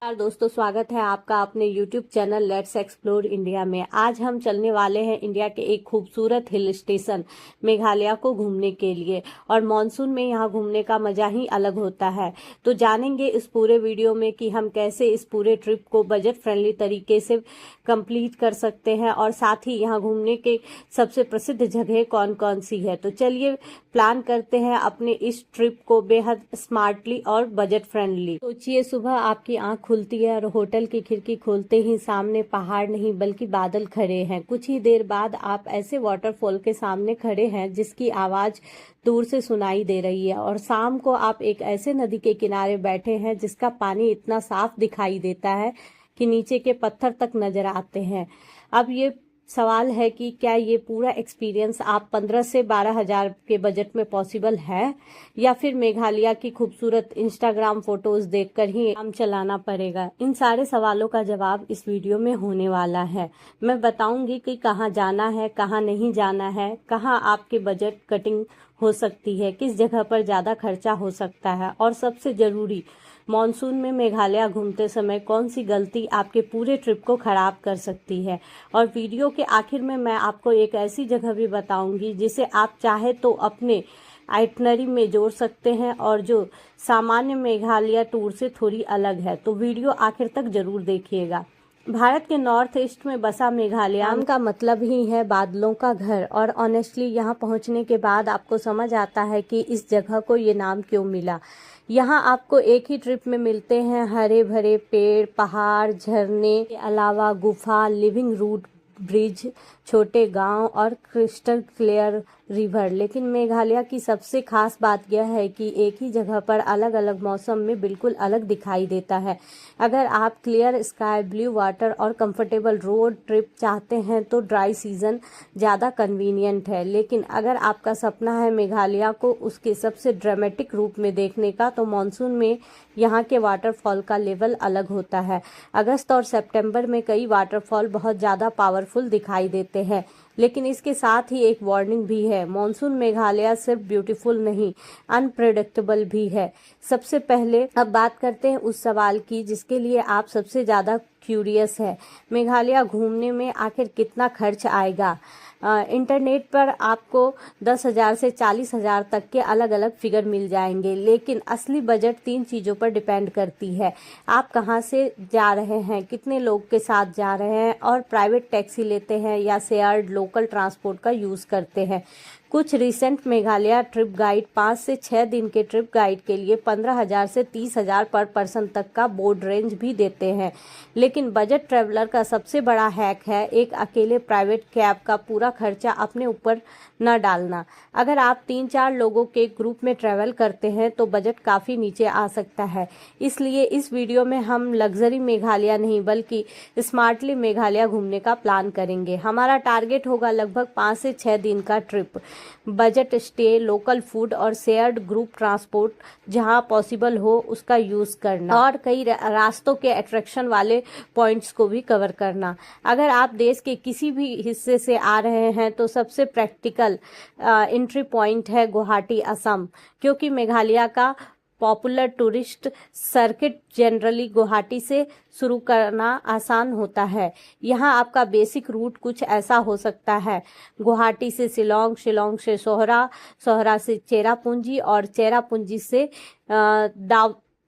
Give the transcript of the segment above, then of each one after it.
नमस्कार दोस्तों, स्वागत है आपका अपने YouTube channel let's explore India में। आज हम चलने वाले हैं इंडिया के एक खूबसूरत हिल स्टेशन मेघालय को घूमने के लिए। और मॉनसून में यहाँ घूमने का मजा ही अलग होता है। तो जानेंगे इस पूरे वीडियो में कि हम कैसे इस पूरे ट्रिप को बजट फ्रेंडली तरीके से कंप्लीट कर सकते हैं और साथ ही यहाँ घूमने के सबसे प्रसिद्ध जगह कौन कौन सी है। तो चलिए प्लान करते हैं अपने इस ट्रिप को बेहद स्मार्टली और बजट फ्रेंडली। सोचिए, सुबह आपकी आंख खुलती है और होटल की खिड़की खोलते ही सामने पहाड़ नहीं बल्कि बादल खड़े हैं। कुछ ही देर बाद आप ऐसे वाटरफॉल के सामने खड़े हैं जिसकी आवाज दूर से सुनाई दे रही है। और शाम को आप एक ऐसे नदी के किनारे बैठे हैं जिसका पानी इतना साफ दिखाई देता है कि नीचे के पत्थर तक नजर आते हैं। अब ये सवाल है कि क्या ये पूरा एक्सपीरियंस आप 15 से 12 हजार के बजट में पॉसिबल है, या फिर मेघालय की खूबसूरत इंस्टाग्राम फोटोज देखकर ही काम चलाना पड़ेगा। इन सारे सवालों का जवाब इस वीडियो में होने वाला है। मैं बताऊंगी कि कहाँ जाना है, कहाँ नहीं जाना है, कहाँ आपके बजट कटिंग हो सकती है, किस जगह पर ज़्यादा खर्चा हो सकता है, और सबसे ज़रूरी, मॉनसून में मेघालय घूमते समय कौन सी गलती आपके पूरे ट्रिप को खराब कर सकती है। और वीडियो के आखिर में मैं आपको एक ऐसी जगह भी बताऊंगी जिसे आप चाहे तो अपने आइटनरी में जोड़ सकते हैं और जो सामान्य मेघालय टूर से थोड़ी अलग है। तो वीडियो आखिर तक जरूर देखिएगा। भारत के नॉर्थ ईस्ट में बसा मेघालय का मतलब ही है बादलों का घर। और ऑनेस्टली यहाँ पहुँचने के बाद आपको समझ आता है कि इस जगह को ये नाम क्यों मिला। यहाँ आपको एक ही ट्रिप में मिलते हैं हरे भरे पेड़, पहाड़, झरने के अलावा गुफा, लिविंग रूट ब्रिज, छोटे गांव और क्रिस्टल क्लियर रिवर। लेकिन मेघालय की सबसे खास बात यह है कि एक ही जगह पर अलग अलग मौसम में बिल्कुल अलग दिखाई देता है। अगर आप क्लियर स्काई, ब्लू वाटर और कंफर्टेबल रोड ट्रिप चाहते हैं तो ड्राई सीजन ज़्यादा कन्वीनियंट है। लेकिन अगर आपका सपना है मेघालय को उसके सबसे ड्रामेटिक रूप में देखने का, तो मानसून में यहाँ के वाटरफॉल का लेवल अलग होता है। अगस्त और सितंबर में कई वाटरफॉल बहुत ज़्यादा पावरफुल दिखाई देते हैं। लेकिन इसके साथ ही एक वार्निंग भी है, मॉनसून मेघालय सिर्फ ब्यूटीफुल नहीं, अनप्रेडिक्टेबल भी है। सबसे पहले अब बात करते हैं उस सवाल की जिसके लिए आप सबसे ज़्यादा क्यूरियस है, मेघालय घूमने में आखिर कितना खर्च आएगा। इंटरनेट पर आपको 10,000 से 40,000 तक के अलग अलग फिगर मिल जाएंगे। लेकिन असली बजट 3 चीज़ों पर डिपेंड करती है। आप कहाँ से जा रहे हैं, कितने लोग के साथ जा रहे हैं, और प्राइवेट टैक्सी लेते हैं या शेयर्ड लोकल ट्रांसपोर्ट का यूज़ करते हैं। कुछ रिसेंट मेघालय ट्रिप गाइड 5 से 6 दिन के ट्रिप गाइड के लिए 15,000 से 30,000 पर पर्सन तक का बोर्ड रेंज भी देते हैं। लेकिन बजट ट्रैवलर का सबसे बड़ा हैक है एक अकेले प्राइवेट कैब का पूरा खर्चा अपने ऊपर न डालना। अगर आप 3-4 लोगों के ग्रुप में ट्रैवल करते हैं तो बजट काफ़ी नीचे आ सकता है। इसलिए इस वीडियो में हम लग्जरी मेघालय नहीं बल्कि स्मार्टली मेघालय घूमने का प्लान करेंगे। हमारा टारगेट होगा लगभग 5 से 6 दिन का trip, budget stay, local food और शेयर्ड ग्रुप ट्रांसपोर्ट जहां पॉसिबल हो उसका यूज़ करना, और कई रास्तों के अट्रैक्शन वाले पॉइंट्स को भी कवर करना। अगर आप देश के किसी भी हिस्से से आ रहे हैं तो सबसे प्रैक्टिकल एंट्री पॉइंट है गुवाहाटी, असम, क्योंकि मेघालय का popular tourist circuit generally Guwahati से शुरू करना आसान होता है। यहाँ आपका बेसिक रूट कुछ ऐसा हो सकता है, गुवाहाटी से शिलोंग, शिलोंग से सोहरा, सोहरा से चेरापूंजी और चेरापूंजी से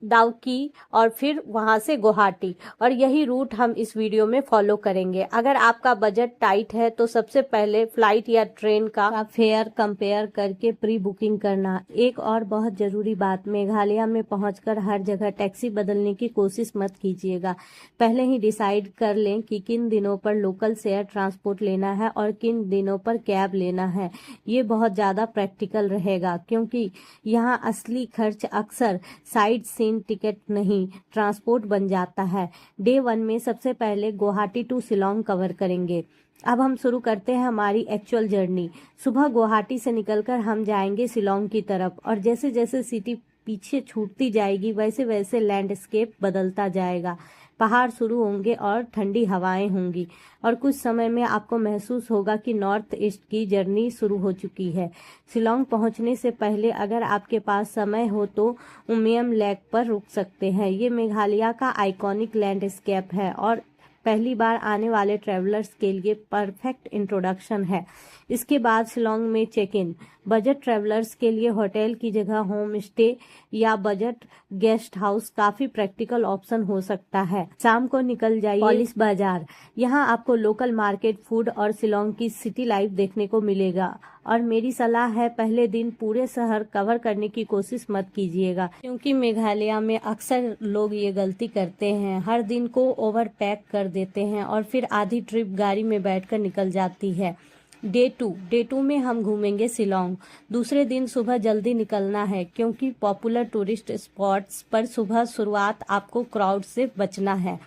डाउकी और फिर वहां से गुवाहाटी। और यही रूट हम इस वीडियो में फॉलो करेंगे। अगर आपका बजट टाइट है तो सबसे पहले फ्लाइट या ट्रेन का फेयर कंपेयर करके प्री बुकिंग करना। एक और बहुत ज़रूरी बात, मेघालय में पहुंचकर हर जगह टैक्सी बदलने की कोशिश मत कीजिएगा। पहले ही डिसाइड कर लें कि किन दिनों पर लोकल शेयर ट्रांसपोर्ट लेना है और किन दिनों पर कैब लेना है। ये बहुत ज़्यादा प्रैक्टिकल रहेगा क्योंकि यहाँ असली खर्च अक्सर साइड सीन टिकट नहीं, ट्रांसपोर्ट बन जाता है। डे 1 में सबसे पहले गुवाहाटी टू शिलोंग कवर करेंगे। अब हम शुरू करते हैं हमारी एक्चुअल जर्नी। सुबह गुवाहाटी से निकलकर हम जाएंगे शिलोंग की तरफ, और जैसे जैसे सिटी पीछे छूटती जाएगी वैसे वैसे लैंडस्केप बदलता जाएगा। पहाड़ शुरू होंगे और ठंडी हवाएं होंगी और कुछ समय में आपको महसूस होगा कि नॉर्थ ईस्ट की जर्नी शुरू हो चुकी है। शिलोंग पहुंचने से पहले अगर आपके पास समय हो तो उमियम लेक पर रुक सकते हैं। ये मेघालय का आइकॉनिक लैंडस्केप है और पहली बार आने वाले ट्रैवलर्स के लिए परफेक्ट इंट्रोडक्शन है। इसके बाद शिलोंग में चेक इन। बजट ट्रैवलर्स के लिए होटल की जगह होम स्टे या बजट गेस्ट हाउस काफी प्रैक्टिकल ऑप्शन हो सकता है। शाम को निकल जाइए पॉलिश बाजार। यहाँ आपको लोकल मार्केट, फूड और शिलोंग की सिटी लाइफ देखने को मिलेगा और मेरी सलाह है पहले दिन पूरे शहर कवर करने की कोशिश मत कीजिएगा, क्योंकि मेघालय में अक्सर लोग ये गलती करते हैं, हर दिन को ओवर पैक कर देते हैं और फिर आधी ट्रिप गाड़ी में बैठकर निकल जाती है। डे टू में हम घूमेंगे शिलोंग। दूसरे दिन सुबह जल्दी निकलना है क्योंकि पॉपुलर टूरिस्ट स्पॉट्स पर सुबह शुरुआत आपको क्राउड से बचना है।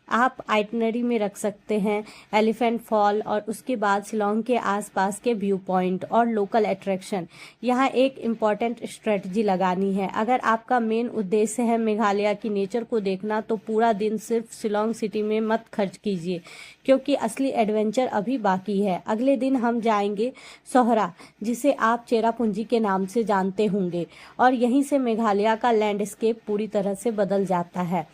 आप आइटनरी में रख सकते हैं एलिफेंट फॉल और उसके बाद शिलोंग के आसपास के व्यू पॉइंट और लोकल अट्रैक्शन। यहाँ एक इम्पॉर्टेंट स्ट्रेटजी लगानी है। अगर आपका मेन उद्देश्य है मेघालय की नेचर को देखना तो पूरा दिन सिर्फ शिलोंग सिटी में मत खर्च कीजिए, क्योंकि असली एडवेंचर अभी बाकी है। अगले दिन हम जाएंगे सोहरा, जिसे आप चेरापूंजी के नाम से जानते होंगे, और यहीं से मेघालय का लैंडस्केप पूरी तरह से बदल जाता है।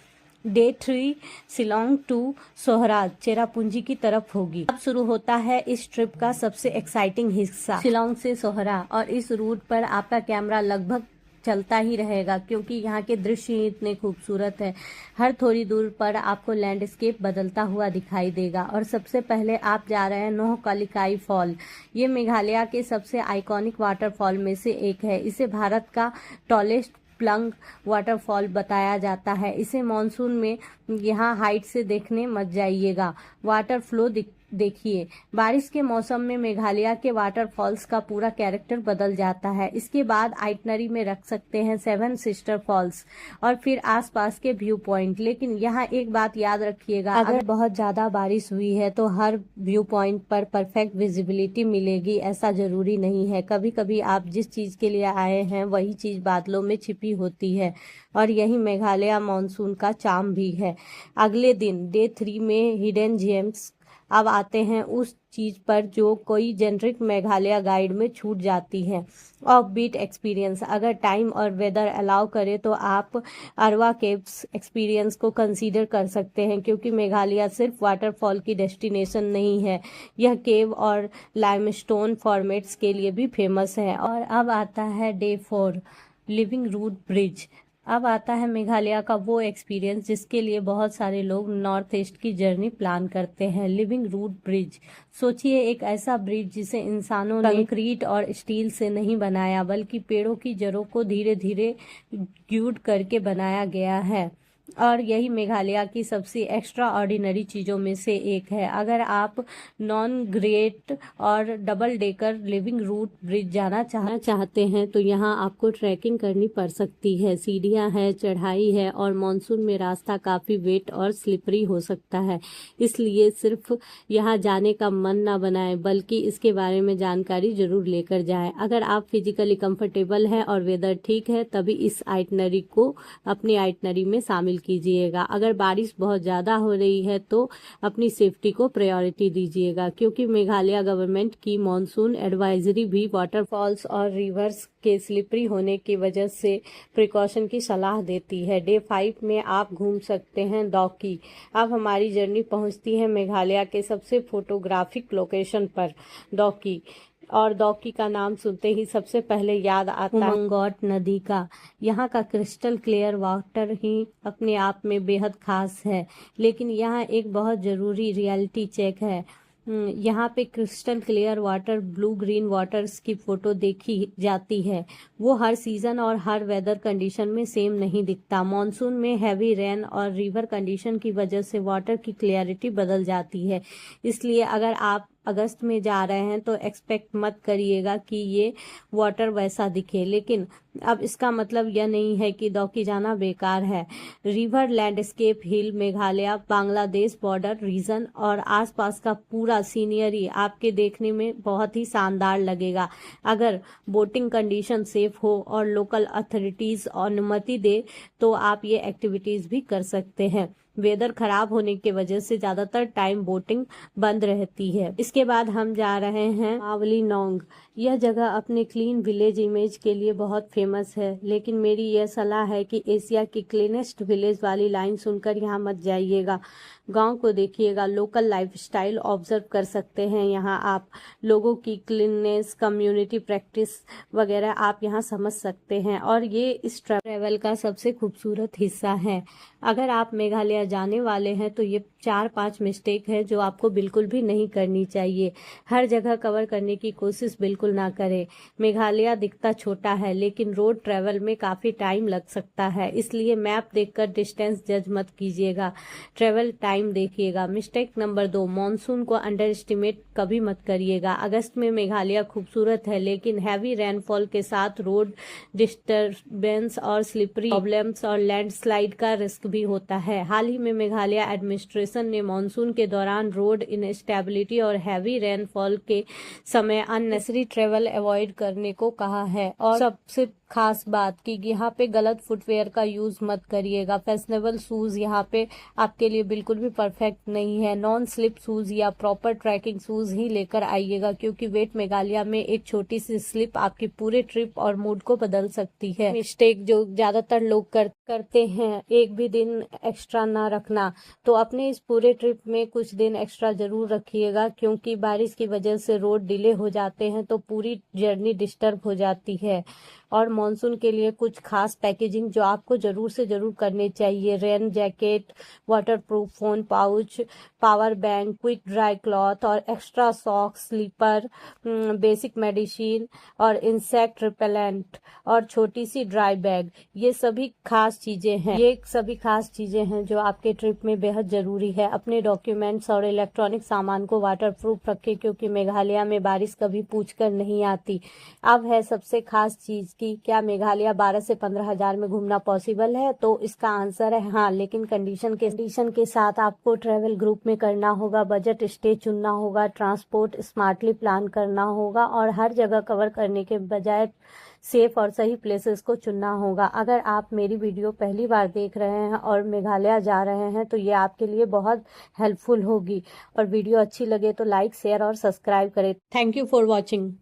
डे 3 शिलोंग टू सोहरा चेरापूंजी की तरफ होगी। अब शुरू होता है इस ट्रिप का सबसे एक्साइटिंग हिस्सा, शिलोंग से सोहरा। और इस रूट पर आपका कैमरा लगभग चलता ही रहेगा क्योंकि यहाँ के दृश्य इतने खूबसूरत है। हर थोड़ी दूर पर आपको लैंडस्केप बदलता हुआ दिखाई देगा और सबसे पहले आप जा रहे हैं नोहकालिकाई फॉल। ये मेघालय के सबसे आइकॉनिक वाटरफॉल में से एक है। इसे भारत का टॉलेस्ट प्लंग वाटरफॉल बताया जाता है। इसे मॉनसून में यहाँ हाइट से देखने मत जाइएगा, वाटर फ्लो देखिए। बारिश के मौसम में मेघालय के वाटरफॉल्स का पूरा कैरेक्टर बदल जाता है। इसके बाद आइटनरी में रख सकते हैं 7 सिस्टर फॉल्स और फिर आसपास के व्यू पॉइंट। लेकिन यहाँ एक बात याद रखिएगा, अगर बहुत ज्यादा बारिश हुई है तो हर व्यू पॉइंट पर परफेक्ट विजिबिलिटी मिलेगी, ऐसा जरूरी नहीं है। कभी कभी आप जिस चीज के लिए आए हैं वही चीज बादलों में छिपी होती है और यही मेघालय मॉनसून का चार्म भी है। अगले दिन डे 3 में हिडन जेम्स। अब आते हैं उस चीज पर जो कोई जेनरिक मेघालय गाइड में छूट जाती है, ऑफ बीट एक्सपीरियंस। अगर टाइम और वेदर अलाउ करे तो आप अरवा केव्स एक्सपीरियंस को कंसीडर कर सकते हैं, क्योंकि मेघालय सिर्फ वाटरफॉल की डेस्टिनेशन नहीं है, यह केव और लाइमस्टोन फॉर्मेट्स के लिए भी फेमस है। और अब आता है डे 4 लिविंग रूट ब्रिज। अब आता है मेघालय का वो एक्सपीरियंस जिसके लिए बहुत सारे लोग नॉर्थ ईस्ट की जर्नी प्लान करते हैं, लिविंग रूट ब्रिज। सोचिए एक ऐसा ब्रिज जिसे इंसानों ने कंक्रीट और स्टील से नहीं बनाया बल्कि पेड़ों की जड़ों को धीरे धीरे ग्यूड करके बनाया गया है। और यही मेघालय की सबसे एक्स्ट्रा ऑर्डिनरी चीज़ों में से एक है। अगर आप नॉन ग्रेट और double decker living root bridge जाना चाहते हैं तो यहाँ आपको ट्रैकिंग करनी पड़ सकती है। सीढ़ियाँ है, चढ़ाई है और मॉनसून में रास्ता काफ़ी वेट और स्लिपरी हो सकता है, इसलिए सिर्फ यहाँ जाने का मन ना बनाएं बल्कि इसके बारे में जानकारी जरूर लेकर जाएं। अगर आप फिजिकली कंफर्टेबल हैं और वेदर ठीक है तभी इस आइटनरी को अपनी आइटनरी में शामिल कीजिएगा। अगर बारिश बहुत ज़्यादा हो रही है तो अपनी सेफ्टी को प्रायोरिटी दीजिएगा, क्योंकि मेघालय गवर्नमेंट की मॉनसून एडवाइजरी भी वाटरफॉल्स और रिवर्स के स्लिपरी होने की वजह से प्रिकॉशन की सलाह देती है। डे 5 में आप घूम सकते हैं डॉकी। अब हमारी जर्नी पहुंचती है मेघालय के सबसे फोटोग्राफिक लोकेशन पर, डॉकी। और डॉकी का नाम सुनते ही सबसे पहले याद आता है उमंगोट नदी का। यहाँ का क्रिस्टल क्लियर वाटर ही अपने आप में बेहद खास है, लेकिन यहाँ एक बहुत ज़रूरी रियलिटी चेक है। यहाँ पे crystal clear water, blue green waters की फ़ोटो देखी जाती है। वो हर सीज़न और हर वेदर कंडीशन में सेम नहीं दिखता। मॉनसून में हैवी रेन और रिवर कंडीशन की वजह से वाटर की क्लियरिटी बदल जाती है, इसलिए अगर आप अगस्त में जा रहे हैं तो एक्सपेक्ट मत करिएगा कि ये वाटर वैसा दिखे, लेकिन अब इसका मतलब यह नहीं है कि दौकी जाना बेकार है। रिवर लैंडस्केप, हिल, मेघालय, बांग्लादेश बॉर्डर रीजन और आसपास का पूरा सीनियरी आपके देखने में बहुत ही शानदार लगेगा। अगर बोटिंग कंडीशन सेफ हो और लोकल अथॉरिटीज अनुमति दे तो आप ये एक्टिविटीज भी कर सकते हैं। वेदर खराब होने की वजह से ज्यादातर टाइम बोटिंग बंद रहती है। इसके बाद हम जा रहे हैं मावलीनोंग। यह जगह अपने क्लीन विलेज इमेज के लिए बहुत फेमस है, लेकिन मेरी यह सलाह है कि एशिया की क्लीनेस्ट विलेज वाली लाइन सुनकर यहाँ मत जाइएगा। गांव को देखिएगा, लोकल लाइफस्टाइल ऑब्जर्व कर सकते हैं। यहाँ आप लोगों की क्लीननेस, कम्युनिटी प्रैक्टिस वगैरह आप यहाँ समझ सकते हैं और ये इस ट्रैवल का सबसे खूबसूरत हिस्सा है। अगर आप मेघालय जाने वाले हैं तो ये 4-5 मिस्टेक है जो आपको बिल्कुल भी नहीं करनी चाहिए। हर जगह कवर करने की कोशिश बिल्कुल ना करें। मेघालय दिखता छोटा है लेकिन रोड ट्रैवल में काफ़ी टाइम लग सकता है, इसलिए मैप देखकर डिस्टेंस जज मत कीजिएगा, ट्रैवल टाइम देखिएगा। मिस्टेक नंबर 2, मॉनसून को अंडर एस्टिमेट कभी मत करिएगा। अगस्त में मेघालय खूबसूरत है लेकिन हैवी रेनफॉल के साथ रोड डिस्टर्बेंस और स्लिपरी प्रॉब्लम्स और लैंडस्लाइड का रिस्क भी होता है। हाल ही में मेघालय एडमिनिस्ट्रेशन ने मॉनसून के दौरान रोड इनस्टेबिलिटी और हैवी रेनफॉल के समय अननेसेसरी ट्रेवल अवॉइड करने को कहा है। और सबसे खास बात कि यहाँ पे गलत फुटवेयर का यूज मत करिएगा। फैशनेबल शूज यहाँ पे आपके लिए बिल्कुल भी परफेक्ट नहीं है। नॉन स्लिप शूज या प्रॉपर ट्रैकिंग शूज ही लेकर आइएगा, क्योंकि वेट मेघालय में एक छोटी सी स्लिप आपकी पूरे ट्रिप और मूड को बदल सकती है। मिस्टेक जो ज्यादातर लोग करते हैं, एक भी दिन एक्स्ट्रा ना रखना, तो अपने इस पूरे ट्रिप में कुछ दिन एक्स्ट्रा जरूर रखिएगा, क्योंकि बारिश की वजह से रोड डिले हो जाते हैं तो पूरी जर्नी डिस्टर्ब हो जाती है। और मॉनसून के लिए कुछ खास पैकेजिंग जो आपको जरूर से जरूर करनी चाहिए: rain jacket, waterproof phone pouch, power bank, quick dry cloth और extra socks, slipper, basic medicine और इंसेक्ट रिपेलेंट और छोटी सी ड्राई बैग। ये सभी खास चीजें हैं जो आपके ट्रिप में बेहद जरूरी है। अपने डॉक्यूमेंट्स और इलेक्ट्रॉनिक सामान को वाटरप्रूफ रखें, क्योंकि मेघालय में बारिश कभी पूछकर नहीं आती। अब है सबसे खास चीज कि क्या मेघालय 12 से 15 हजार में घूमना पॉसिबल है? तो इसका आंसर है हाँ, लेकिन कंडीशन के साथ आपको ट्रैवल ग्रुप में करना होगा, बजट स्टे चुनना होगा, ट्रांसपोर्ट स्मार्टली प्लान करना होगा और हर जगह कवर करने के बजाय सेफ और सही प्लेसेस को चुनना होगा। अगर आप मेरी वीडियो पहली बार देख रहे हैं और मेघालय जा रहे हैं तो ये आपके लिए बहुत हेल्पफुल होगी। और वीडियो अच्छी लगे तो लाइक, शेयर और सब्सक्राइब करें। Thank you for watching.